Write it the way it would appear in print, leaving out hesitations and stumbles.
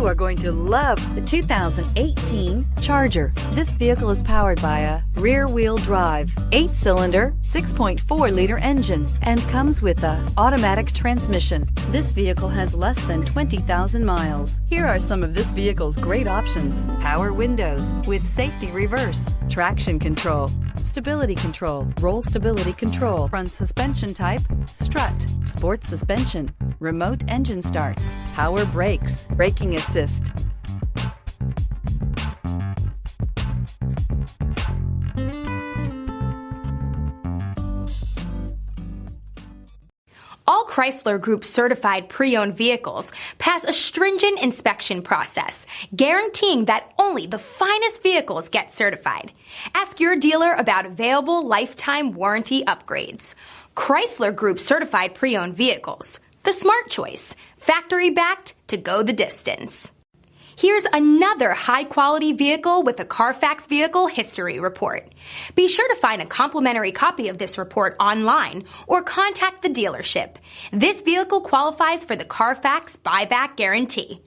You are going to love the 2018 Charger. This vehicle is powered by a rear-wheel drive, 8-cylinder, 6.4-liter engine, and comes with an automatic transmission. This vehicle has less than 20,000 miles. Here are some of this vehicle's great options: power windows with safety reverse, traction control, stability control, roll stability control, front suspension type, strut, sports suspension, remote engine start, power brakes, braking assist. All Chrysler Group certified pre-owned vehicles pass a stringent inspection process, guaranteeing that only the finest vehicles get certified. Ask your dealer about available lifetime warranty upgrades. Chrysler Group certified pre-owned vehicles, the smart choice, factory backed to go the distance. Here's another high-quality vehicle with a Carfax Vehicle History Report. Be sure to find a complimentary copy of this report online or contact the dealership. This vehicle qualifies for the Carfax Buyback Guarantee.